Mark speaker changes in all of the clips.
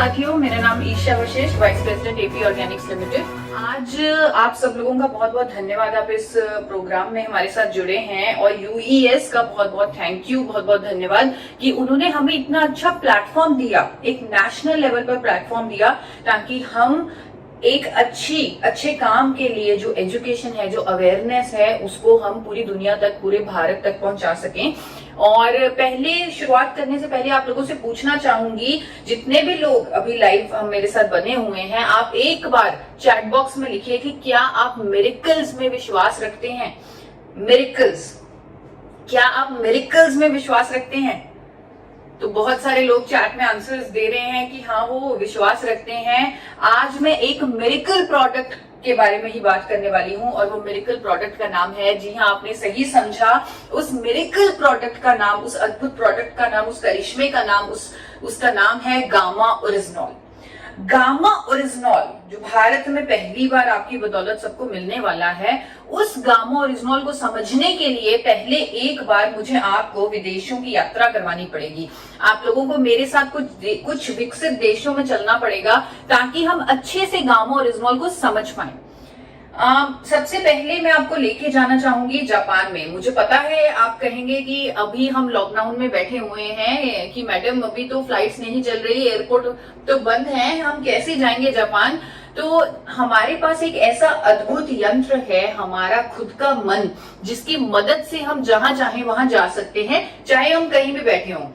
Speaker 1: साथियों, मेरा नाम Isha Vashishtha, vice president AP Organics Limited. आज आप सब लोगों का बहुत बहुत धन्यवाद, आप इस प्रोग्राम में हमारे साथ जुड़े हैं। और यूईएस का बहुत बहुत थैंक यू, बहुत बहुत धन्यवाद कि उन्होंने हमें इतना अच्छा प्लेटफॉर्म दिया, एक नेशनल लेवल पर प्लेटफॉर्म दिया, ताकि हम एक अच्छे काम के लिए जो एजुकेशन है, जो अवेयरनेस है, उसको हम पूरी दुनिया तक, पूरे भारत तक पहुंचा सकें। और पहले शुरुआत करने से पहले आप लोगों से पूछना चाहूंगी, जितने भी लोग अभी लाइव मेरे साथ बने हुए हैं, आप एक बार चैट बॉक्स में लिखिए कि क्या आप मिरेकल्स में विश्वास रखते हैं। मिरेकल्स, क्या आप मिरेकल्स में विश्वास रखते हैं? तो बहुत सारे लोग चैट में आंसर्स दे रहे हैं कि हाँ, वो विश्वास रखते हैं। आज मैं एक मिरेकल प्रोडक्ट के बारे में ही बात करने वाली हूं, और वो मिरेकल प्रोडक्ट का नाम है, जी हाँ, आपने सही समझा, उस मिरेकल प्रोडक्ट का नाम, उस अद्भुत प्रोडक्ट का नाम, उस करिश्मे का नाम, उसका नाम है गामा ओरिजिनॉल। गामा ओरिजिनॉल जो भारत में पहली बार आपकी बदौलत सबको मिलने वाला है, उस गामा ओरिजिनॉल को समझने के लिए पहले एक बार मुझे आपको विदेशों की यात्रा करवानी पड़ेगी। आप लोगों को मेरे साथ कुछ विकसित देशों में चलना पड़ेगा, ताकि हम अच्छे से गामा ओरिजिनॉल को समझ पाए। सबसे पहले मैं आपको लेके जाना चाहूंगी जापान में। मुझे पता है आप कहेंगे कि अभी हम लॉकडाउन में बैठे हुए हैं कि मैडम अभी तो फ्लाइट्स नहीं चल रही, एयरपोर्ट तो बंद है, हम कैसे जाएंगे जापान। तो हमारे पास एक ऐसा अद्भुत यंत्र है, हमारा खुद का मन, जिसकी मदद से हम जहां चाहे वहां जा सकते हैं, चाहे हम कहीं भी बैठे हों।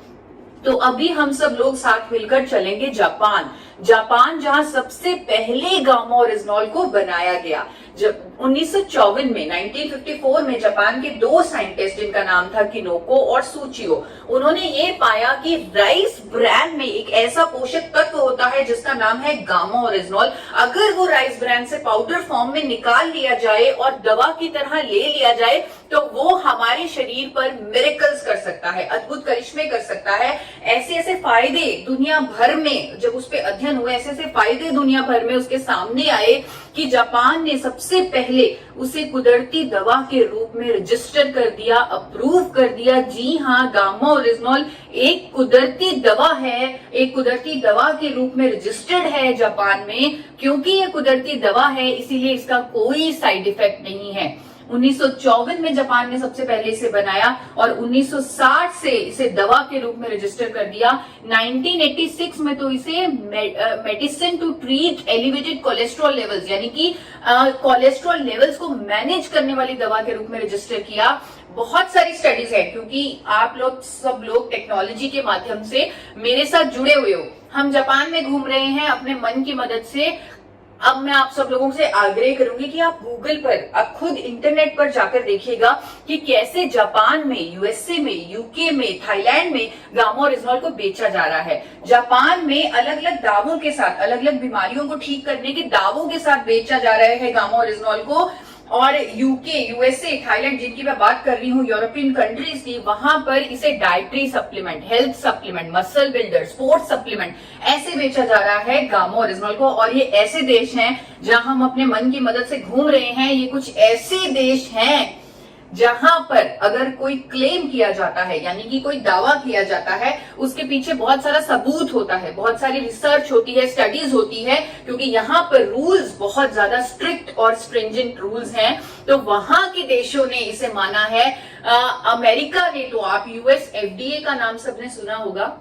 Speaker 1: तो अभी हम सब लोग साथ मिलकर चलेंगे जापान, जहां सबसे पहले गामा ओरिजिनॉल को बनाया गया। जब 1954 में 1954 में जापान के दो साइंटिस्ट, जिनका नाम था किनोको और सूचियो, उन्होंने ये पाया कि राइस ब्रैन में एक ऐसा पोषक तत्व होता है जिसका नाम है गामा ओरिजिनॉल। अगर वो राइस ब्रैन से पाउडर फॉर्म में निकाल लिया जाए और दवा की तरह ले लिया जाए, तो वो हमारे शरीर पर मिरेकल्स कर सकता है, अद्भुत करिश्मे कर सकता है। ऐसे ऐसे फायदे दुनिया भर में, जब उस पर अध्ययन हुए, ऐसे ऐसे फायदे दुनिया भर में उसके सामने आए कि जापान ने सबसे पहले उसे कुदरती दवा के रूप में रजिस्टर कर दिया, अप्रूव कर दिया। जी हाँ, गामा ओरिजिनॉल एक कुदरती दवा है, एक कुदरती दवा के रूप में रजिस्टर्ड है जापान में। क्योंकि ये कुदरती दवा है, इसीलिए इसका कोई साइड इफेक्ट नहीं है। 1954 में जापान ने सबसे पहले इसे बनाया और 1960 से इसे दवा के रूप में रजिस्टर कर दिया। 1986 में तो इसे medicine to treat elevated cholesterol levels, यानी कि कोलेस्ट्रॉल लेवल्स को मैनेज करने वाली दवा के रूप में रजिस्टर किया। बहुत सारी स्टडीज है, क्योंकि आप लोग सब लोग टेक्नोलॉजी के माध्यम से मेरे साथ जुड़े हुए हो। हम जापान में घूम रहे हैं अपने मन की मदद से। अब मैं आप सब लोगों से आग्रह करूंगी कि आप गूगल पर, आप खुद इंटरनेट पर जाकर देखिएगा कि कैसे जापान में, यूएसए में, यूके में, थाईलैंड में गामा ओरिजिनॉल को बेचा जा रहा है। जापान में अलग अलग दावों के साथ, अलग अलग बीमारियों को ठीक करने के दावों के साथ बेचा जा रहा है गामा ओरिजिनॉल को। और यूके, यूएसए, थाईलैंड, जिनकी मैं बात कर रही हूँ, यूरोपियन कंट्रीज की, वहां पर इसे dietary supplement, health supplement, muscle builder, sports supplement, ऐसे बेचा जा रहा है गामा ओरिजिनॉल को। और ये ऐसे देश हैं जहां हम अपने मन की मदद से घूम रहे हैं। ये कुछ ऐसे देश हैं जहां पर अगर कोई क्लेम किया जाता है, यानी कि कोई दावा किया जाता है, उसके पीछे बहुत सारा सबूत होता है, बहुत सारी रिसर्च होती है, स्टडीज होती है, क्योंकि यहाँ पर रूल्स बहुत ज्यादा स्ट्रिक्ट और स्ट्रिंजेंट रूल्स हैं। तो वहां के देशों ने इसे माना है। अमेरिका ने तो, आप यूएस एफडीए का नाम सबने सुना होगा,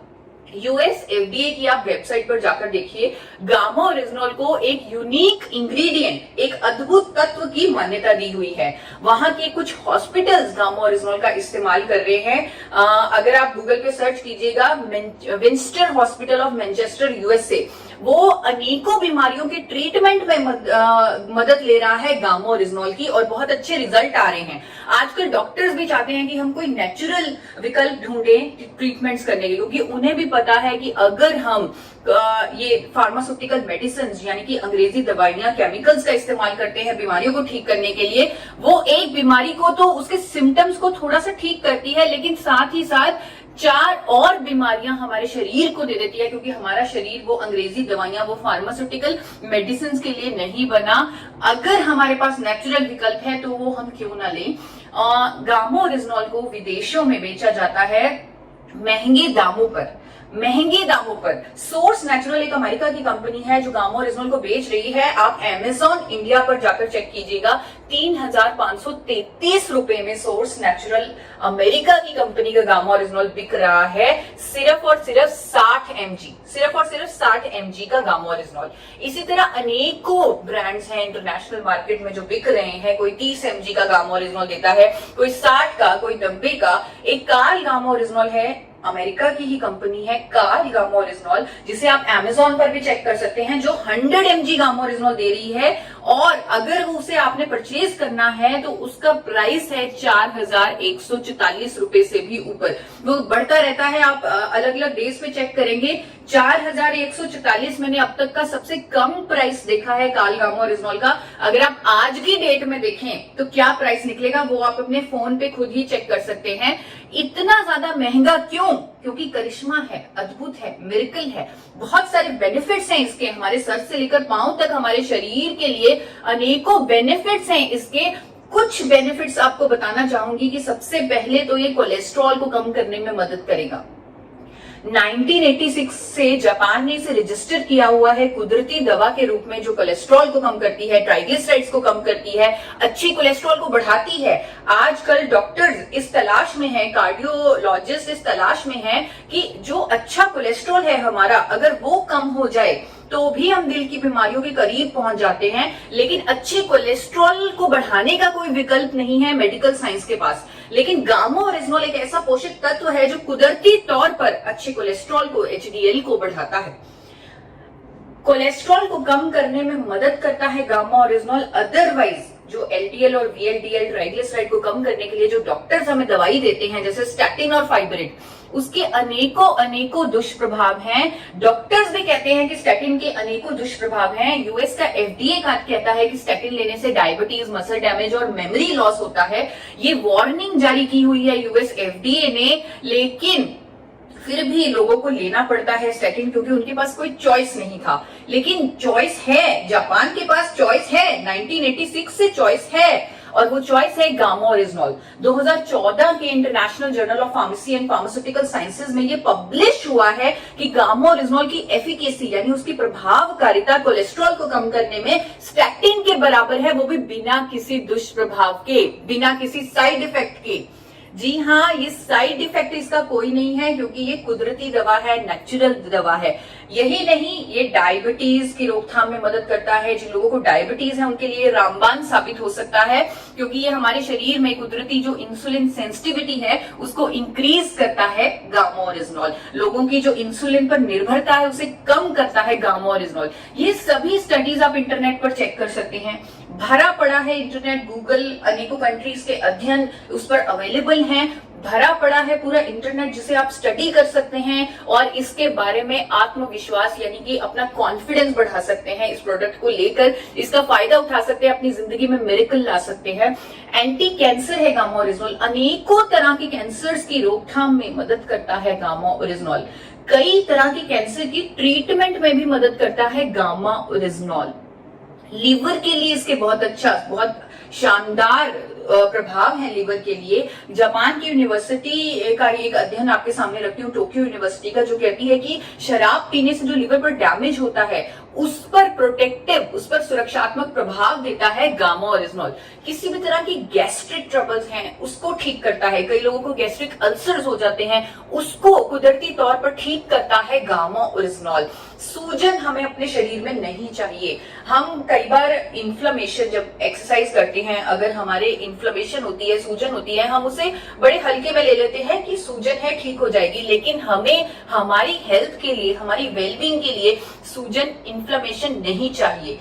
Speaker 1: यूएस एफडीए की आप वेबसाइट पर जाकर देखिए, गामा ओरिजिनॉल को एक यूनिक इंग्रेडिएंट, एक अद्भुत तत्व की मान्यता दी हुई है। वहां के कुछ हॉस्पिटल्स गामा ओरिजिनॉल का इस्तेमाल कर रहे हैं। अगर आप गूगल पे सर्च कीजिएगा, विंस्टर हॉस्पिटल ऑफ मैनचेस्टर, यूएसए, वो अनेकों बीमारियों के ट्रीटमेंट में मदद ले रहा है गामा ओरिजिनॉल की, और बहुत अच्छे रिजल्ट आ रहे हैं। आजकल डॉक्टर्स भी चाहते हैं कि हम कोई नेचुरल विकल्प ढूंढें ट्रीटमेंट्स करने के, क्योंकि उन्हें भी पता है कि अगर हम ये फार्मास्यूटिकल मेडिसिन, यानी कि अंग्रेजी दवाइयां, केमिकल्स का इस्तेमाल करते हैं बीमारियों को ठीक करने के लिए, वो एक बीमारी को तो उसके सिम्टम्स को थोड़ा सा ठीक करती है, लेकिन साथ ही साथ 4 और बीमारियां हमारे शरीर को दे देती है, क्योंकि हमारा शरीर वो अंग्रेजी दवाइयां, वो फार्मास्यूटिकल मेडिसिन के लिए नहीं बना। अगर हमारे पास नेचुरल विकल्प है तो वो हम क्यों ना लें। गामा ओरिजिनॉल को विदेशों में बेचा जाता है महंगे दामों पर। महंगे दामों पर। सोर्स नेचुरल एक अमेरिका की कंपनी है जो गामा ओरिजिनल को बेच रही है। आप अमेजॉन इंडिया पर जाकर चेक कीजिएगा, 3,533 रुपए में सोर्स नेचुरल अमेरिका की कंपनी का गामा ओरिजिनल बिक रहा है, सिर्फ और सिर्फ 60 mg, सिर्फ और सिर्फ 60 mg का गामा ओरिजिनल। इसी तरह अनेकों ब्रांड्स हैं इंटरनेशनल मार्केट में जो बिक रहे हैं। कोई 30 mg का गामा ओरिजिनल देता है, कोई 60 का, कोई 90 का। एक कार्ल गामा ओरिजिनल है, अमेरिका की ही कंपनी है कार्ल गामा ओरिजिनल, जिसे आप अमेजॉन पर भी चेक कर सकते हैं, जो 100 mg गामा ओरिजिनल दे रही है। और अगर उसे आपने परचेज करना है तो उसका प्राइस है 4,144 रुपए से भी ऊपर। वो बढ़ता रहता है, आप अलग अलग डेज पे चेक करेंगे। 4,144 मैंने अब तक का सबसे कम प्राइस देखा है कार्ल गामा ओरिजिनल का। अगर आप आज की डेट में देखें तो क्या प्राइस निकलेगा वो आप अपने फोन पे खुद ही चेक कर सकते हैं। इतना ज्यादा महंगा क्यों? क्योंकि करिश्मा है, अद्भुत है, मिरेकल है, बहुत सारे बेनिफिट्स हैं इसके, हमारे सर से लेकर पांव तक हमारे शरीर के लिए अनेकों बेनिफिट्स हैं इसके। कुछ बेनिफिट्स आपको बताना चाहूंगी कि सबसे पहले तो ये कोलेस्ट्रॉल को कम करने में मदद करेगा। 1986 से जापान ने इसे रजिस्टर किया हुआ है कुदरती दवा के रूप में, जो कोलेस्ट्रॉल को कम करती है, ट्राइग्लिसराइड्स को कम करती है, अच्छी कोलेस्ट्रॉल को बढ़ाती है। आजकल डॉक्टर्स इस तलाश में हैं, कार्डियोलॉजिस्ट इस तलाश में हैं कि जो अच्छा कोलेस्ट्रॉल है हमारा, अगर वो कम हो जाए तो भी हम दिल की बीमारियों के करीब पहुंच जाते हैं। लेकिन अच्छे कोलेस्ट्रॉल को बढ़ाने का कोई विकल्प नहीं है मेडिकल साइंस के पास। लेकिन गामा ओरिजिनल एक ऐसा पोषक तत्व है जो कुदरती तौर पर अच्छे कोलेस्ट्रॉल को, एचडीएल को बढ़ाता है, कोलेस्ट्रॉल को कम करने में मदद करता है गामा ओरिजिनल। अदरवाइज जो एलडीएल और वीएलडीएल ट्राइग्लिसराइड को कम करने के लिए जो डॉक्टर्स हमें दवाई देते हैं, जैसे स्टैटिन और फाइब्रिड, उसके अनेकों दुष्प्रभाव हैं। डॉक्टर्स भी कहते हैं कि स्टैटिन के अनेकों दुष्प्रभाव हैं। यूएस का एफडीए कहता है कि स्टैटिन लेने से डायबिटीज, मसल डैमेज और मेमोरी लॉस होता है। ये वार्निंग जारी की हुई है यूएस एफडीए ने, लेकिन फिर भी लोगों को लेना पड़ता है स्टैटिन, क्योंकि उनके पास कोई चॉइस नहीं था। लेकिन चॉइस है, जापान के पास चॉइस है, 1986 से चॉइस है, और वो चॉइस है गामा ओरिजिनल। 2014 के international journal of pharmacy and pharmaceutical sciences में ये पब्लिश हुआ है कि गामा ओरिजिनल की एफिकेसी यानी उसकी प्रभावकारिता कोलेस्ट्रॉल को कम करने में स्टैटिन के बराबर है, वो भी बिना किसी दुष्प्रभाव के, बिना किसी साइड इफेक्ट के। जी हाँ, ये साइड इफेक्ट इसका कोई नहीं है, क्योंकि ये कुदरती दवा है, नेचुरल दवा है। यही नहीं, ये डायबिटीज की रोकथाम में मदद करता है। जिन लोगों को डायबिटीज है उनके लिए रामबाण साबित हो सकता है, क्योंकि ये हमारे शरीर में कुदरती जो इंसुलिन सेंसिटिविटी है उसको इंक्रीज करता है गामा ओरिजिनल। लोगों की जो इंसुलिन पर निर्भरता है उसे कम करता है गामा ओरिजिनल। ये सभी स्टडीज आप इंटरनेट पर चेक कर सकते हैं, भरा पड़ा है इंटरनेट, गूगल, अनेकों कंट्रीज के अध्ययन उस पर अवेलेबल हैं, भरा पड़ा है पूरा इंटरनेट, जिसे आप स्टडी कर सकते हैं और इसके बारे में आत्मविश्वास यानी कि अपना कॉन्फिडेंस बढ़ा सकते हैं। इस प्रोडक्ट को लेकर इसका फायदा उठा सकते हैं, अपनी जिंदगी में मिरेकल ला सकते हैं। एंटी कैंसर है गामा ओरिजिनल, अनेकों तरह के कैंसर्स की रोकथाम में मदद करता है गामा ओरिजिनल। कई तरह के कैंसर की ट्रीटमेंट में भी मदद करता है गामा ओरिजिनल। लीवर के लिए इसके बहुत अच्छा, बहुत शानदार प्रभाव है लीवर के लिए। जापान की यूनिवर्सिटी का एक अध्ययन आपके सामने रखती हूँ, टोक्यो यूनिवर्सिटी का, जो कहती है कि शराब पीने से जो लीवर पर डैमेज होता है उस पर प्रोटेक्टिव, उस पर सुरक्षात्मक प्रभाव देता है गामा ओरिजिनल। किसी भी तरह की गैस्ट्रिक ट्रबल्स हैं उसको ठीक करता है। कई लोगों को गैस्ट्रिक अल्सर्स हो जाते हैं, उसको कुदरती तौर पर ठीक करता है गामा ओरिजिनल। सूजन हमें अपने शरीर में नहीं चाहिए। हम कई बार इन्फ्लेमेशन, जब एक्सरसाइज करते हैं, अगर हमारे इन्फ्लेमेशन होती है, सूजन होती है, हम उसे बड़े हल्के में ले लेते हैं कि सूजन है, ठीक हो जाएगी। लेकिन हमें हमारी हेल्थ के लिए, हमारी वेलबींग के लिए सूजन, इन्फ्लेमेशन नहीं चाहिए।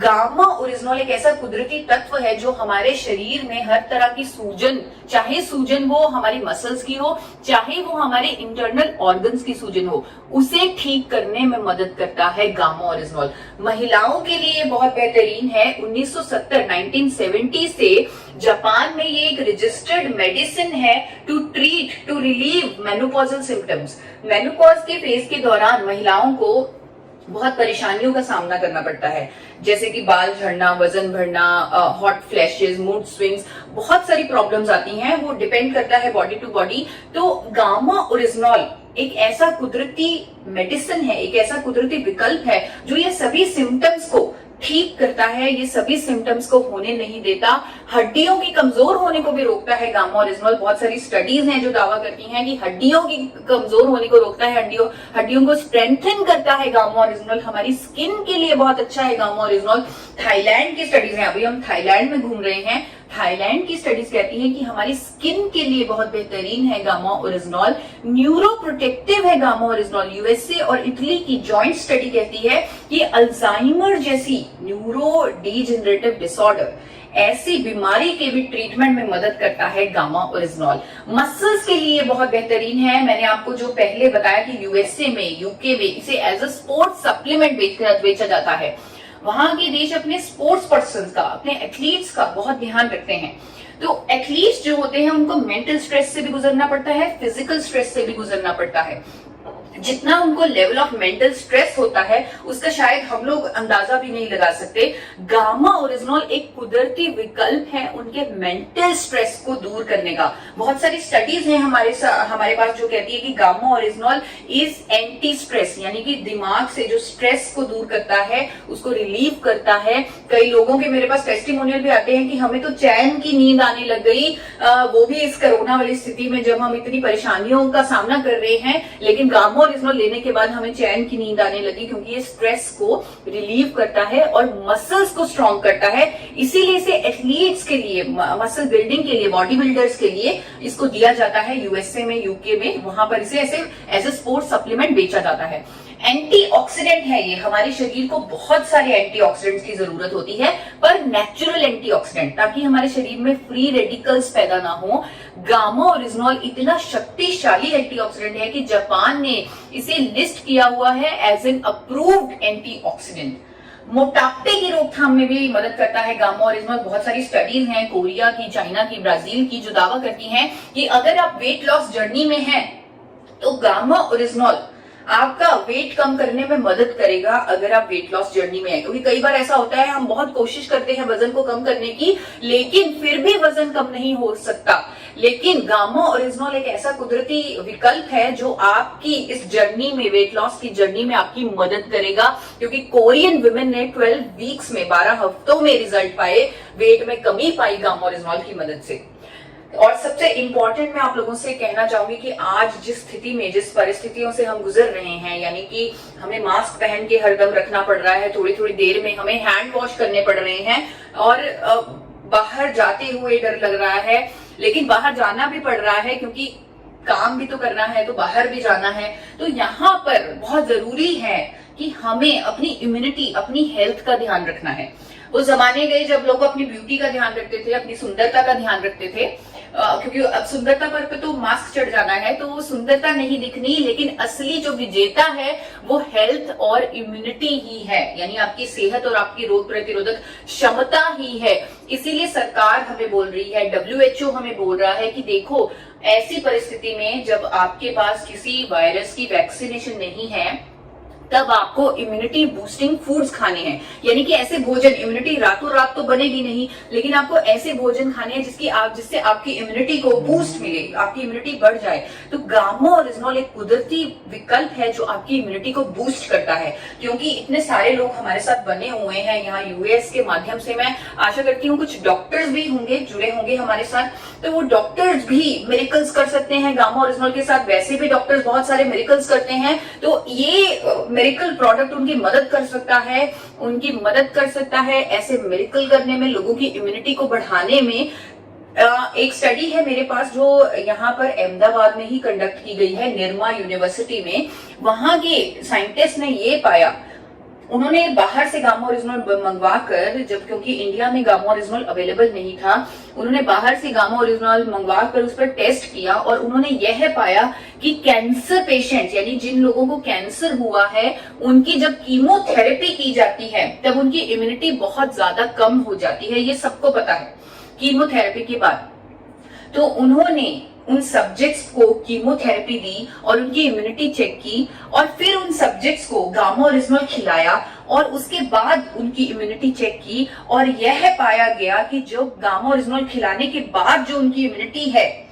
Speaker 1: गामा ओरिजिनल एक ऐसा कुदरती तत्व है जो हमारे शरीर में हर तरह की सूजन, चाहे सूजन वो हमारी मसल्स की हो, चाहे वो हमारे इंटरनल ऑर्गन्स की सूजन हो, उसे ठीक करने में मदद करता है गामा ओरिजिनल। महिलाओं के लिए बहुत बेहतरीन है। 1970 से जापान में ये एक रजिस्टर्ड मेडिसिन है to treat, to relieve menopausal symptoms. Menopause के फेज के दौरान महिलाओं को बहुत परेशानियों का सामना करना पड़ता है, जैसे कि बाल झड़ना, वजन बढ़ना, हॉट फ्लैशेस, मूड स्विंग्स, बहुत सारी प्रॉब्लम्स आती हैं। वो डिपेंड करता है बॉडी टू बॉडी। तो गामा ओरिजिनल एक ऐसा कुदरती मेडिसिन है, एक ऐसा कुदरती विकल्प है जो ये सभी सिम्टम्स को ठीक करता है, ये सभी सिम्टम्स को होने नहीं देता, हड्डियों की कमजोर होने को भी रोकता है गामा ओरिजिनल। बहुत सारी स्टडीज हैं जो दावा करती हैं कि हड्डियों की कमजोर होने को रोकता है, हड्डियों को स्ट्रेंथन करता है गामा ओरिजिनल। हमारी स्किन के लिए बहुत अच्छा है गामा ओरिजिनल। थाईलैंड की स्टडीज हैं, अभी हम थाईलैंड में घूम रहे हैं, थाईलैंड की स्टडीज कहती हैं कि हमारी स्किन के लिए बहुत बेहतरीन है गामा ओरिजिनल। न्यूरो प्रोटेक्टिव है गामा ओरिजिनल। यूएसए और इटली की जॉइंट स्टडी कहती है कि अल्जाइमर जैसी न्यूरो डीजेनरेटिव डिसऑर्डर, ऐसी बीमारी के भी ट्रीटमेंट में मदद करता है गामा ओरिजिनल। मसल्स के लिए बहुत बेहतरीन है। मैंने आपको जो पहले बताया कि यूएसए में, यूके में इसे एज अ स्पोर्ट्स सप्लीमेंट बेचा जाता है। वहां के देश अपने स्पोर्ट्स पर्सन का, अपने एथलीट्स का बहुत ध्यान रखते हैं। तो एथलीट्स जो होते हैं उनको मेंटल स्ट्रेस से भी गुजरना पड़ता है, फिजिकल स्ट्रेस से भी गुजरना पड़ता है। जितना उनको लेवल ऑफ मेंटल स्ट्रेस होता है उसका शायद हम लोग अंदाजा भी नहीं लगा सकते। गामा ओरिजिनल एक कुदरती विकल्प है उनके मेंटल स्ट्रेस को दूर करने का। बहुत सारी स्टडीज हैं हमारे पास जो कहती है कि gamma original is anti stress, यानी कि दिमाग से जो स्ट्रेस को दूर करता है, उसको रिलीव करता है। कई लोगों के मेरे पास टेस्टिमोनियल भी आते हैं कि हमें तो चैन की नींद आने लग गई, वो भी इस कोरोना वाली स्थिति में जब हम इतनी परेशानियों का सामना कर रहे हैं, लेकिन गामा ओरिजिनल लेने के बाद हमें चैन की नींद आने लगी, क्योंकि ये स्ट्रेस को रिलीव करता है और मसल्स को स्ट्रॉन्ग करता है। इसीलिए इसे एथलीट्स के लिए, मसल बिल्डिंग के लिए, बॉडी बिल्डर्स के लिए इसको दिया जाता है। यूएसए में, यूके में, वहां पर इसे ऐसे एज ए स्पोर्ट्स सप्लीमेंट बेचा जाता है। एंटीऑक्सीडेंट है ये, हमारे शरीर को बहुत सारे एंटीऑक्सीडेंट्स की जरूरत होती है, पर नेचुरल एंटीऑक्सीडेंट, ताकि हमारे शरीर में फ्री रेडिकल्स पैदा ना हो। गामा ओरिजिनल इतना शक्तिशाली एंटीऑक्सीडेंट है कि जापान ने इसे लिस्ट किया हुआ है एज एन अप्रूव्ड एंटीऑक्सीडेंट। मोटापे की रोकथाम में भी मदद करता है गामा ओरिजिनल। बहुत सारी स्टडीज हैं कोरिया की, चाइना की, ब्राजील की, जो दावा करती हैं कि अगर आप वेट लॉस जर्नी में हैं तो गामा ओरिजिनल आपका वेट कम करने में मदद करेगा अगर आप वेट लॉस जर्नी में है। क्योंकि कई बार ऐसा होता है, हम बहुत कोशिश करते हैं वजन को कम करने की, लेकिन फिर भी वजन कम नहीं हो सकता। लेकिन गामा ओरिजिनल एक ऐसा कुदरती विकल्प है जो आपकी इस जर्नी में, वेट लॉस की जर्नी में आपकी मदद करेगा। क्योंकि कोरियन वुमेन ने 12 वीक्स में, 12 हफ्तों में रिजल्ट पाए, वेट में कमी पाई गामा ओरिजिनल की मदद से। और सबसे इंपॉर्टेंट मैं आप लोगों से कहना चाहूंगी कि आज जिस स्थिति में, जिस परिस्थितियों से हम गुजर रहे हैं, यानी कि हमें मास्क पहन के हरदम रखना पड़ रहा है, थोड़ी थोड़ी देर में हमें हैंड वॉश करने पड़ रहे हैं, और बाहर जाते हुए डर लग रहा है, लेकिन बाहर जाना भी पड़ रहा है क्योंकि काम भी तो करना है, तो बाहर भी जाना है। तो यहाँ पर बहुत जरूरी है कि हमें अपनी इम्यूनिटी, अपनी हेल्थ का ध्यान रखना है। वो जमाने गए जब लोग अपनी ब्यूटी का ध्यान रखते थे, अपनी सुंदरता का ध्यान रखते थे, क्योंकि अब सुंदरता पर तो मास्क चढ़ जाना है, तो वो सुंदरता नहीं दिखनी। लेकिन असली जो विजेता है वो हेल्थ और इम्यूनिटी ही है, यानी आपकी सेहत और आपकी रोग प्रतिरोधक क्षमता ही है। इसीलिए सरकार हमें बोल रही है, WHO हमें बोल रहा है कि देखो, ऐसी परिस्थिति में जब आपके पास किसी वायरस की वैक्सीनेशन नहीं है, तब आपको इम्यूनिटी बूस्टिंग फूड्स खाने हैं। यानी कि ऐसे भोजन, इम्यूनिटी रातों रात तो बनेगी नहीं, लेकिन आपको ऐसे भोजन खाने हैं जिससे आपकी इम्यूनिटी को बूस्ट मिले, आपकी इम्यूनिटी बढ़ जाए। तो गामा ओरिजिनल एक कुदरती विकल्प है जो आपकी इम्यूनिटी को बूस्ट करता है। क्योंकि इतने सारे लोग हमारे साथ बने हुए हैं यहाँ यूएस के माध्यम से, मैं आशा करती हूँ कुछ डॉक्टर्स भी होंगे, जुड़े होंगे हमारे साथ, तो वो डॉक्टर्स भी मिरेकल्स कर सकते हैं गामा ओरिजिनल के साथ। वैसे भी डॉक्टर्स बहुत सारे मिरेकल्स करते हैं, तो ये मिरेकल प्रोडक्ट उनकी मदद कर सकता है, ऐसे मिरेकल करने में, लोगों की इम्यूनिटी को बढ़ाने में। एक स्टडी है मेरे पास जो यहाँ पर अहमदाबाद में ही कंडक्ट की गई है, निर्मा यूनिवर्सिटी में। वहां के साइंटिस्ट ने ये पाया, उन्होंने बाहर से गामा ओरिजिनल मंगवा कर, जब क्योंकि इंडिया में गामा ओरिजिनल अवेलेबल नहीं था, उन्होंने बाहर से गामा ओरिजिनल मंगवा कर उस पर टेस्ट किया, और उन्होंने यह पाया कि कैंसर पेशेंट्स, यानी जिन लोगों को कैंसर हुआ है, उनकी जब कीमोथेरेपी की जाती है तब उनकी इम्यूनिटी बहुत ज्यादा कम हो जाती है। ये सबको पता है कीमोथेरेपी के बाद। तो उन्होंने उन सब्जेक्ट्स को कीमोथेरेपी दी और उनकी इम्यूनिटी चेक की, और फिर उन सब्जेक्ट्स को गामा ओरिजिनल खिलाया और उसके बाद उनकी इम्यूनिटी चेक की, और यह पाया गया कि जो गामा ओरिजिनल खिलाने के बाद जो उनकी इम्यूनिटी है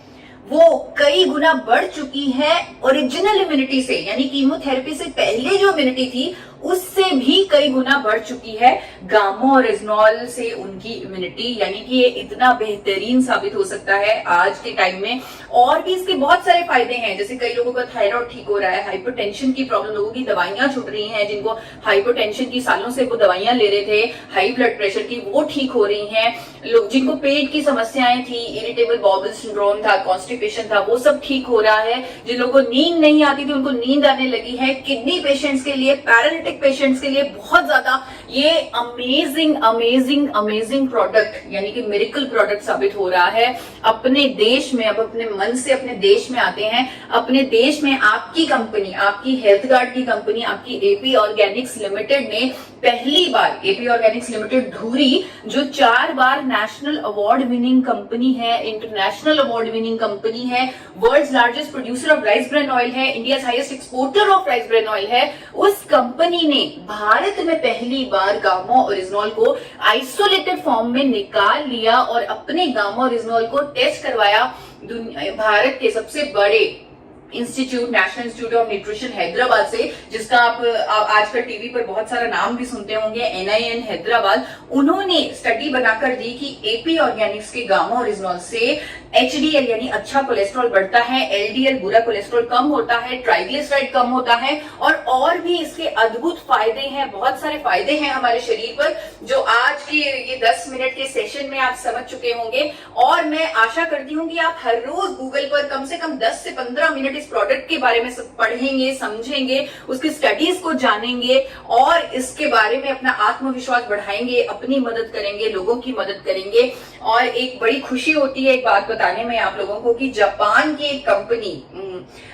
Speaker 1: वो कई गुना बढ़ चुकी है ओरिजिनल इम्यूनिटी से, यानी कीमोथेरेपी से पहले जो इम्यूनिटी थी उससे भी कई गुना बढ़ चुकी है गामा ओरिजिनॉल से उनकी इम्यूनिटी। यानी कि ये इतना बेहतरीन साबित हो सकता है आज के टाइम में। और भी इसके बहुत सारे फायदे हैं, जैसे कई लोगों का थायराइड ठीक हो रहा है, हाइपरटेंशन की प्रॉब्लम, लोगों की दवाइयां छूट रही हैं, जिनको हाइपरटेंशन की सालों से वो दवाइयां ले रहे थे, हाई ब्लड प्रेशर की, वो ठीक हो रही हैं। लोग जिनको पेट की समस्याएं थी, इरिटेबल बाउल सिंड्रोम था, कॉन्स्टिपेशन था, वो सब ठीक हो रहा है। जिन लोगों को नींद नहीं आती थी उनको नींद आने लगी है। किडनी पेशेंट्स के लिए, पैरालिटिक पेशेंट्स के लिए बहुत ज्यादा ये अमेजिंग अमेजिंग अमेजिंग प्रोडक्ट यानी कि मिरेकल प्रोडक्ट साबित हो रहा है अपने देश में। अब अपने मन से अपने देश में आते हैं। अपने देश में आपकी कंपनी, आपकी हेल्थ गार्ड की कंपनी, आपकी एपी ऑर्गेनिक्स लिमिटेड ने पहली बार, एपी ऑर्गेनिक्स लिमिटेड धुरी, जो 4 बार नेशनल अवार्ड विनिंग कंपनी है, इंटरनेशनल अवार्ड विनिंग कंपनी है, world's largest producer of rice bran oil है, India highest exporter of rice bran oil है, उस कंपनी ने भारत में पहली बार गामा ओरिजिनॉल को आइसोलेटेड फॉर्म में निकाल लिया और अपने गामा ओरिजिनॉल को टेस्ट करवाया भारत के सबसे बड़े institute, national institute of nutrition Hyderabad से, जिसका आप आजकल टीवी पर बहुत सारा नाम भी सुनते होंगे, NIN हैदराबाद। उन्होंने स्टडी बनाकर दी कि एपी ऑर्गेनिक्स के गामा ओरिजिनॉल से HDL यानी अच्छा कोलेस्ट्रॉल बढ़ता है, LDL बुरा कोलेस्ट्रॉल कम होता है, ट्राइग्लिसराइड कम होता है, और भी इसके अद्भुत फायदे हैं, बहुत सारे फायदे हैं हमारे शरीर पर, जो आज की ये 10 मिनट के सेशन में आप समझ चुके होंगे। और मैं आशा करती हूँ कि आप हर रोज गूगल पर कम से कम 10 से 15 मिनट इस प्रोडक्ट के बारे में पढ़ेंगे, समझेंगे, उसकी स्टडीज को जानेंगे और इसके बारे में अपना आत्मविश्वास बढ़ाएंगे, अपनी मदद करेंगे, लोगों की मदद करेंगे। और एक बड़ी खुशी होती है एक बात बताने में आप लोगों को कि जापान की एक कंपनी,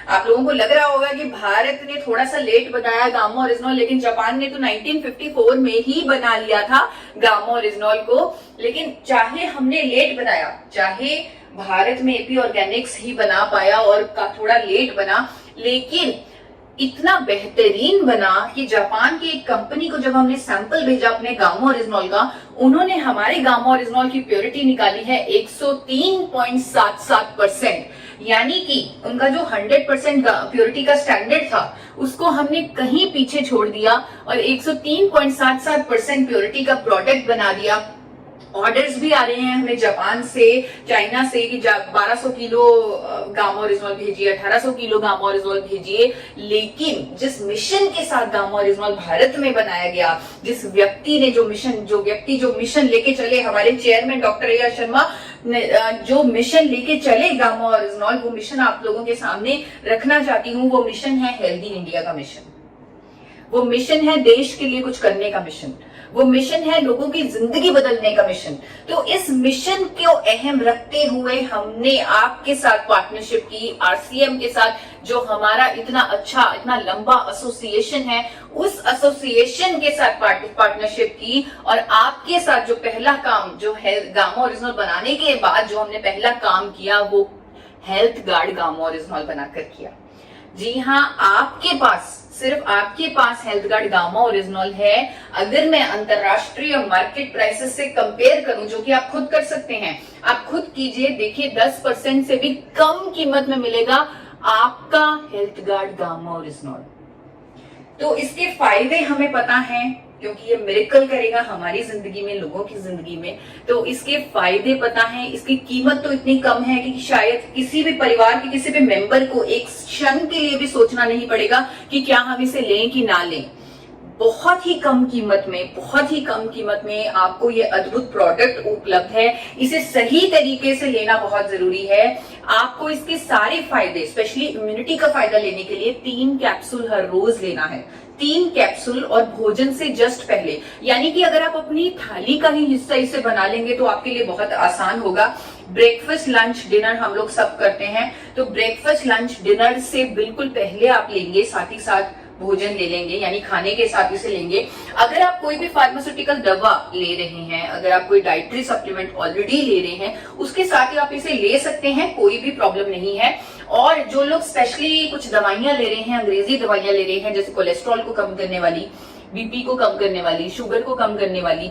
Speaker 1: आप लोगों को लग रहा होगा कि भारत ने थोड़ा सा लेट बनाया गामा ओरिजिनॉल, लेकिन जापान ने तो 1954 में ही बना लिया था गामा ओरिजिनॉल को। लेकिन चाहे हमने लेट बनाया, चाहे भारत में एपी ऑर्गेनिक्स ही बना पाया और थोड़ा लेट बना, लेकिन इतना बेहतरीन बना कि जापान की एक कंपनी को जब हमने सैंपल भेजा अपने गामा ओरिजिनॉल का, उन्होंने हमारे गामा ओरिजिनॉल की प्योरिटी निकाली है 103.77%। यानी कि उनका जो 100% प्योरिटी का स्टैंडर्ड था उसको हमने कहीं पीछे छोड़ दिया और 103.77% प्योरिटी का प्रोडक्ट बना दिया। ऑर्डर्स भी आ रहे हैं हमें जापान से, चाइना से कि 1200 किलो गामा ओरिजिनॉल भेजिए, 1800 किलो गामा ओरिजिनॉल भेजिए। लेकिन जिस मिशन के साथ गामा ओरिजिनॉल भारत में बनाया गया, जिस व्यक्ति ने जो मिशन लेके चले, हमारे चेयरमैन डॉक्टर A.R. शर्मा जो मिशन लेके चले गामा ओरिजिनॉल, वो मिशन आप लोगों के सामने रखना चाहती हूँ। वो मिशन है हेल्दी इंडिया का मिशन, वो मिशन है देश के लिए कुछ करने का मिशन, वो मिशन है लोगों की जिंदगी बदलने का मिशन। तो इस मिशन को अहम रखते हुए हमने आपके साथ पार्टनरशिप की, RCM के साथ, जो हमारा इतना अच्छा, इतना लंबा एसोसिएशन है, उस एसोसिएशन के साथ पार्टनरशिप की। और आपके साथ जो पहला काम, जो है गामा ओरिजिनॉल बनाने के बाद जो हमने पहला काम किया, वो हेल्थ गार्ड गामा ओरिजिनॉल बनाकर किया। जी हाँ, आपके पास, सिर्फ आपके पास हेल्थ गार्ड गामा ओरिजिनॉल है। अगर मैं अंतरराष्ट्रीय मार्केट प्राइसेस से कंपेयर करूं, जो कि आप खुद कर सकते हैं, आप खुद कीजिए, देखिए 10% से भी कम कीमत में मिलेगा आपका हेल्थ गार्ड गामा ओरिजिनॉल। तो इसके फायदे हमें पता हैं, क्योंकि ये मिरेकल करेगा हमारी जिंदगी में, लोगों की जिंदगी में। तो इसके फायदे पता है, इसकी कीमत तो इतनी कम है कि शायद किसी भी परिवार के किसी भी मेंबर को एक क्षण के लिए भी सोचना नहीं पड़ेगा कि क्या हम इसे लें कि ना लें। बहुत ही कम कीमत में, बहुत ही कम कीमत में आपको ये अद्भुत प्रोडक्ट उपलब्ध है। इसे सही तरीके से लेना बहुत जरूरी है। आपको इसके सारे फायदे, स्पेशली इम्यूनिटी का फायदा लेने के लिए 3 कैप्सूल हर रोज लेना है। 3 कैप्सूल और भोजन से जस्ट पहले, यानी कि अगर आप अपनी थाली का ही हिस्सा इसे बना लेंगे तो आपके लिए बहुत आसान होगा। ब्रेकफास्ट, लंच, डिनर हम लोग सब करते हैं, तो ब्रेकफास्ट, लंच, डिनर से बिल्कुल पहले आप लेंगे, साथ ही साथ भोजन ले लेंगे, यानी खाने के साथ इसे लेंगे। अगर आप कोई भी फार्मास्यूटिकल दवा ले रहे हैं, अगर आप कोई डाइटरी सप्लीमेंट ऑलरेडी ले रहे हैं, उसके साथ ही आप इसे ले सकते हैं, कोई भी प्रॉब्लम नहीं है। और जो लोग स्पेशली कुछ दवाइयां ले रहे हैं, अंग्रेजी दवाइयां ले रहे हैं, जैसे कोलेस्ट्रॉल को कम करने वाली, BP को कम करने वाली, शुगर को कम करने वाली,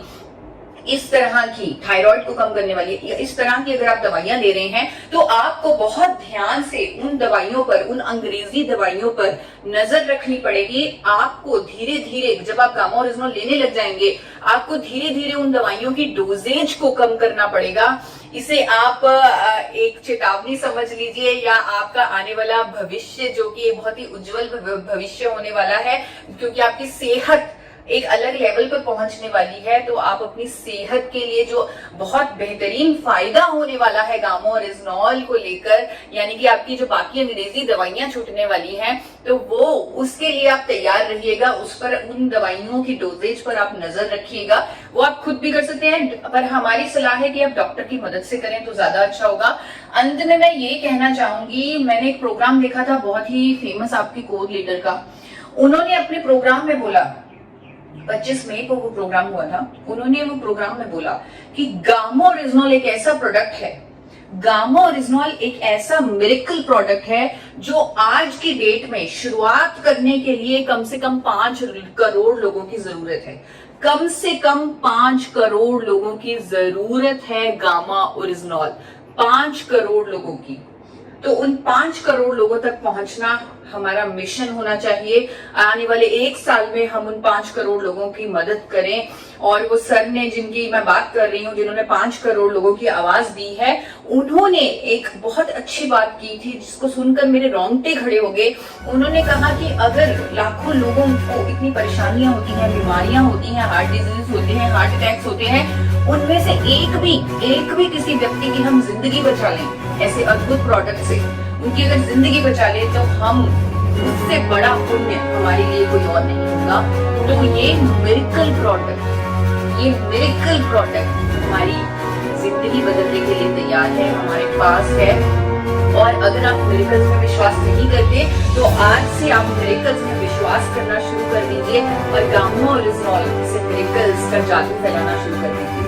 Speaker 1: इस तरह की थायराइड को कम करने वाली या इस तरह की अगर आप दवाइयां ले रहे हैं तो आपको बहुत ध्यान से उन दवाइयों पर, उन अंग्रेजी दवाइयों पर नजर रखनी पड़ेगी। आपको धीरे धीरे जब आप गामा ओरिजिनल लेने लग जाएंगे, आपको धीरे धीरे उन दवाइयों की डोजेज को कम करना पड़ेगा। इसे आप एक चेतावनी समझ लीजिए या आपका आने वाला भविष्य, जो कि बहुत ही उज्जवल भविष्य होने वाला है, क्योंकि आपकी सेहत एक अलग लेवल पर पहुंचने वाली है। तो आप अपनी सेहत के लिए जो बहुत बेहतरीन फायदा होने वाला है गामा ओरिजिनॉल को लेकर, यानी कि आपकी जो बाकी अंग्रेजी दवाइयां छूटने वाली हैं, तो वो उसके लिए आप तैयार रहिएगा। उस पर, उन दवाइयों की डोजेज पर आप नजर रखिएगा। वो आप खुद भी कर सकते हैं, पर हमारी सलाह है कि आप डॉक्टर की मदद से करें तो ज्यादा अच्छा होगा। अंत में मैं ये कहना चाहूंगी, मैंने एक प्रोग्राम देखा था बहुत ही फेमस आपकी कोर लीडर का। उन्होंने अपने प्रोग्राम में बोला, 25 मई को वो प्रोग्राम हुआ था, उन्होंने वो प्रोग्राम में बोला कि गामा ओरिजिनॉल एक ऐसा प्रोडक्ट है, गामा ओरिजिनॉल एक ऐसा मिरेकल प्रोडक्ट है जो आज की डेट में शुरुआत करने के लिए कम से कम 5 करोड़ लोगों की जरूरत है। कम से कम 5 करोड़ लोगों की जरूरत है गामा ओरिजिनॉल, 5 करोड़ लोगों की। तो उन 5 करोड़ लोगों तक पहुंचना हमारा मिशन होना चाहिए। आने वाले 1 साल में हम उन 5 करोड़ लोगों की मदद करें। और वो सर ने, जिनकी मैं बात कर रही हूँ, जिन्होंने 5 करोड़ लोगों की आवाज दी है, उन्होंने एक बहुत अच्छी बात की थी जिसको सुनकर मेरे रोंगटे खड़े हो गए। उन्होंने कहा कि अगर लाखों लोगों को इतनी परेशानियां होती हैं, बीमारियां होती हैं, हार्ट डिजीज होते हैं, हार्ट अटैक्स होते हैं, उनमें से एक भी किसी व्यक्ति की हम जिंदगी बचा लें ऐसे अद्भुत प्रोडक्ट से, उनकी अगर जिंदगी बचा ले, तो हम, उससे बड़ा पुण्य हमारे लिए कोई और नहीं होगा। तो ये मिरेकल प्रोडक्ट हमारी जिंदगी बदलने के लिए तैयार है, हमारे पास है। और अगर आप मिरेकल्स में विश्वास नहीं करते तो आज से आप मिरेकल्स में विश्वास करना शुरू कर दीजिए और गामा ओरिजिनॉल से मिरेकल्स का जादू फैलाना शुरू कर दीजिए।